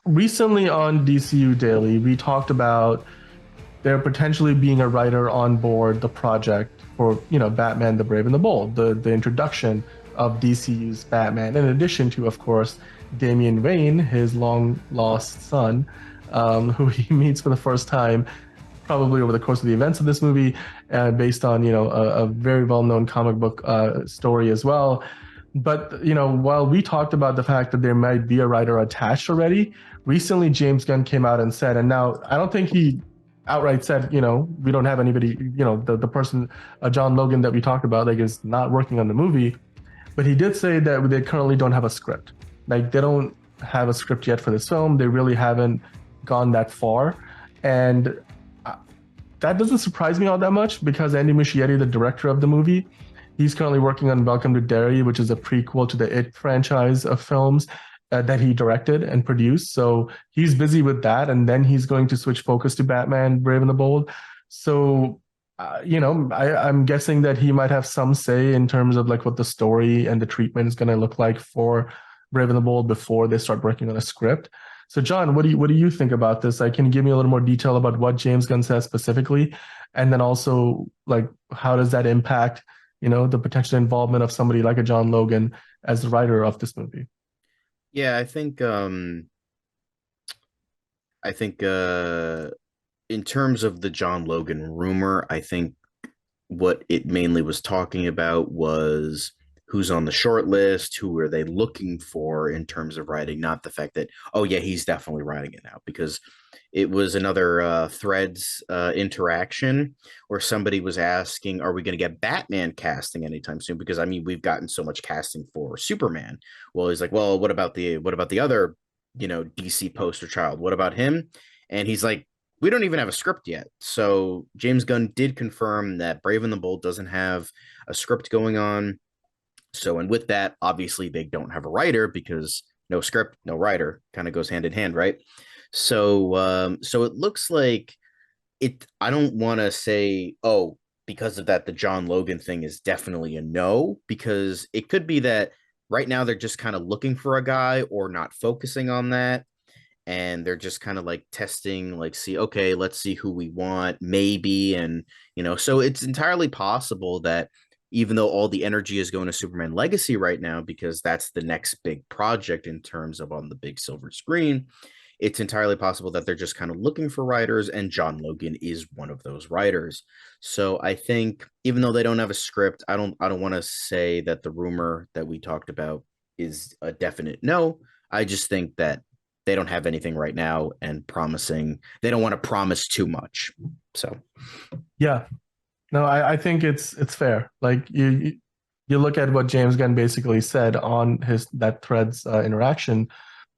recently on DCU Daily, we talked about there potentially being a writer on board the project for, Batman the Brave and the Bold, the introduction of DCU's Batman, in addition to, of course, Damian Wayne, his long lost son, who he meets for the first time probably over the course of the events of this movie, based on a very well known comic book story as well. But while we talked about the fact that there might be a writer attached already, recently James Gunn came out and said, and now I don't think he outright said, we don't have anybody, the person, John Logan that we talked about, like is not working on the movie, but he did say that they currently don't have a script. Like they don't have a script yet for this film. They really haven't gone that far, and that doesn't surprise me all that much because Andy Muschietti, the director of the movie, he's currently working on Welcome to Derry, which is a prequel to the It franchise of films that he directed and produced. So he's busy with that, and then he's going to switch focus to Batman: Brave and the Bold. So, I'm guessing that he might have some say in terms of like what the story and the treatment is going to look like for Brave and the Bold before they start working on a script. So, John, what do you think about this? Like, can you give me a little more detail about what James Gunn says specifically, and then also like how does that impact, the potential involvement of somebody like a John Logan as the writer of this movie? Yeah, I think in terms of the John Logan rumor, I think what it mainly was talking about was who's on the short list, who are they looking for in terms of writing, not the fact that, oh yeah, he's definitely writing it now, because it was another threads interaction where somebody was asking, are we going to get Batman casting anytime soon? Because I mean, we've gotten so much casting for Superman. Well, he's like, well, what about the other, DC poster child? What about him? And he's like, we don't even have a script yet. So James Gunn did confirm that Brave and the Bold doesn't have a script going on. So, and with that, obviously they don't have a writer because no script, no writer, kind of goes hand in hand, right? So it looks like it. I don't want to say, oh, because of that, the John Logan thing is definitely a no, because it could be that right now they're just kind of looking for a guy or not focusing on that, and they're just kind of like testing, like, see, okay, let's see who we want, maybe. And so it's entirely possible that even though all the energy is going to Superman Legacy right now, because that's the next big project in terms of on the big silver screen, it's entirely possible that they're just kind of looking for writers, and John Logan is one of those writers. So I think even though they don't have a script, I don't want to say that the rumor that we talked about is a definite no. I just think that they don't have anything right now, and promising, they don't want to promise too much. So Yeah, no, I think it's fair. Like you look at what James Gunn basically said on his that threads interaction.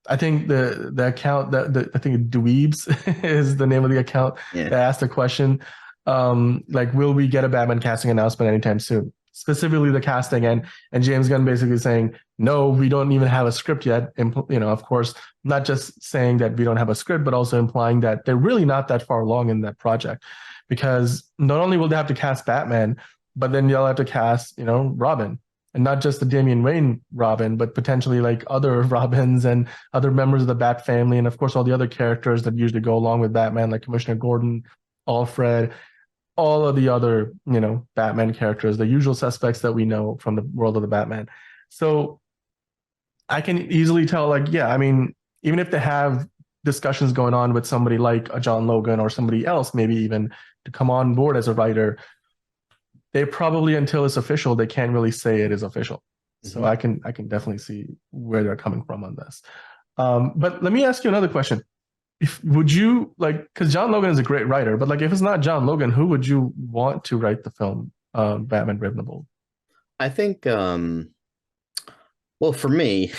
I think the account that I think Dweebs is the name of the account yeah. that asked the question, like, will we get a Batman casting announcement anytime soon? Specifically the casting, and James Gunn basically saying, no, we don't even have a script yet. Of course, not just saying that we don't have a script, but also implying that they're really not that far along in that project, because not only will they have to cast Batman, but then they'll have to cast, Robin, and not just the Damian Wayne Robin, but potentially like other Robins and other members of the Bat family, and of course all the other characters that usually go along with Batman, like Commissioner Gordon, Alfred, all of the other, Batman characters, the usual suspects that we know from the world of the Batman. So I can easily tell, like, yeah, I mean, even if they have discussions going on with somebody like a John Logan or somebody else, maybe even to come on board as a writer, they probably, until it's official, they can't really say it is official. So Mm-hmm. I can definitely see where they're coming from on this. But let me ask you another question. If would you like, because John Logan is a great writer, but like if it's not John Logan, who would you want to write the film Batman Brave and the Bold? I think well, for me,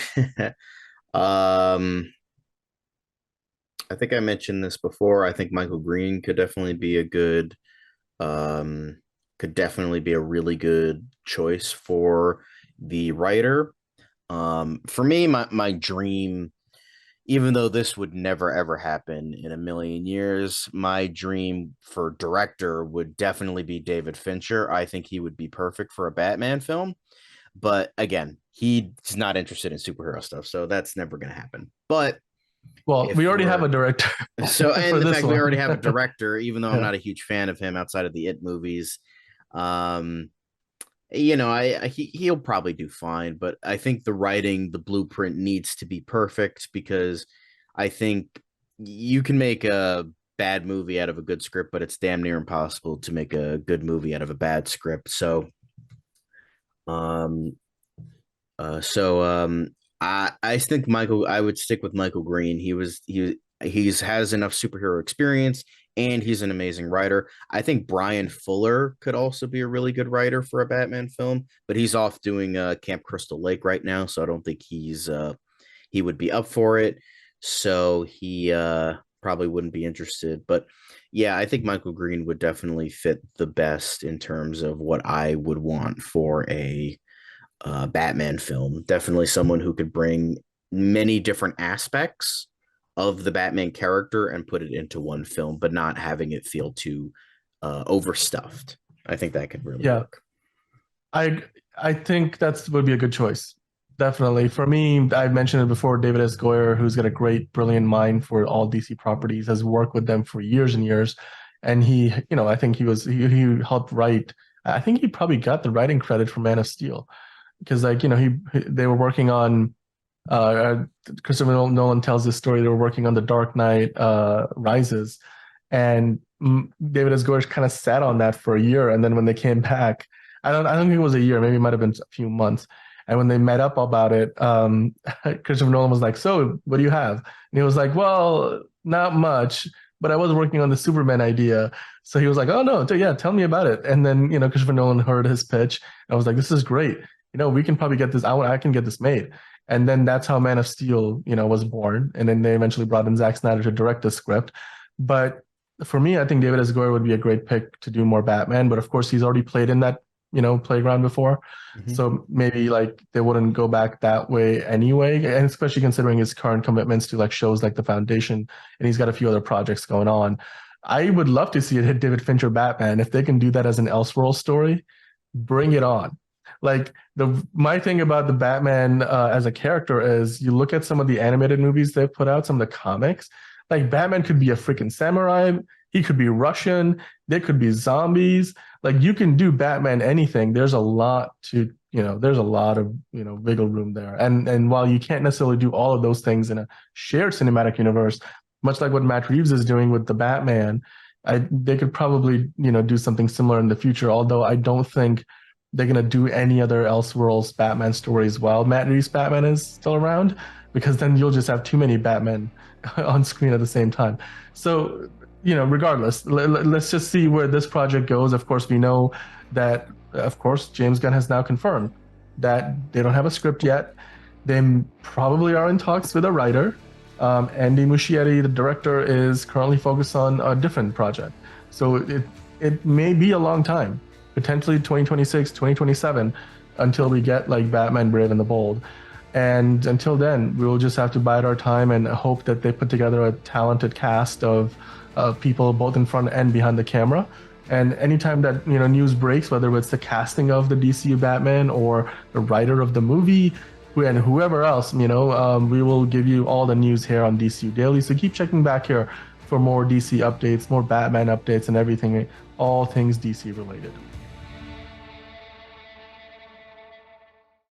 um I think I mentioned this before. I think Michael Green um could definitely be a really good choice for the writer. For me, my dream, even though this would never ever happen in a million years, my dream for director would definitely be David Fincher. I think he would be perfect for a Batman film. But again, he's not interested in superhero stuff, so that's never going to happen. But Well, if we already have we're a director so, for and the this fact we one. already have a director, even though I'm Yeah. not a huge fan of him outside of the It movies, um, he'll probably do fine. But I think the writing, the blueprint needs to be perfect because I think you can make a bad movie out of a good script, but it's damn near impossible to make a good movie out of a bad script. Um, so I think I would stick with Michael Green. He's has enough superhero experience and he's an amazing writer. I think Brian Fuller could also be a really good writer for a Batman film, but he's off doing Camp Crystal Lake right now, so I don't think he would be up for it. So he probably wouldn't be interested. But yeah, I think Michael Green would definitely fit the best in terms of what I would want for a Batman film. Definitely someone who could bring many different aspects of the Batman character and put it into one film, but not having it feel too overstuffed. I think that could really Yeah. work. I I think that's would be a good choice. Definitely. For me, I've mentioned it before, David S. Goyer, who's got a great, brilliant mind for all DC properties, has worked with them for years and years. And I think he helped write. I think he probably got the writing credit for Man of Steel because they were working on uh Christopher Nolan tells this story. They were working on The Dark Knight Rises, and David S. Goyer kind of sat on that for a year, and then when they came back, I don't think it was a year, maybe it might have been a few months. And when they met up about it, Christopher Nolan was like, "So, what do you have?" And he was like, "Well, not much, but I was working on the Superman idea." So he was like, "Oh no, yeah, tell me about it." And then Christopher Nolan heard his pitch, and I was like, "This is great. We can probably get this. I can get this made." And then that's how Man of Steel, was born. And then they eventually brought in Zack Snyder to direct the script. But for me, I think David S. Goyer would be a great pick to do more Batman. But of course, he's already played in that, playground before. Mm-hmm. So maybe like they wouldn't go back that way anyway. And especially considering his current commitments to like shows like The Foundation, and he's got a few other projects going on. I would love to see it hit David Fincher Batman. If they can do that as an Elseworld story, bring it on. Like my thing about the Batman as a character is you look at some of the animated movies they've put out, some of the comics, like Batman could be a freaking samurai, he could be Russian, there could be zombies. Like you can do Batman anything. There's a lot of, wiggle room there. And while you can't necessarily do all of those things in a shared cinematic universe, much like what Matt Reeves is doing with the Batman, they could probably, do something similar in the future, although I don't think they're gonna do any other Elseworlds Batman stories while Matt Reeves Batman is still around, because then you'll just have too many Batmen on screen at the same time. So, regardless, let's just see where this project goes. Of course, we know that, of course, James Gunn has now confirmed that they don't have a script yet. They probably are in talks with a writer. Andy Muschietti, the director, is currently focused on a different project. So it may be a long time, potentially 2026, 2027, until we get like Batman Brave and the Bold. And until then, we will just have to bide our time and hope that they put together a talented cast of people both in front and behind the camera. And anytime that news breaks, whether it's the casting of the DCU Batman or the writer of the movie, and whoever else, we will give you all the news here on DCU Daily. So keep checking back here for more DC updates, more Batman updates, and everything, all things DC related.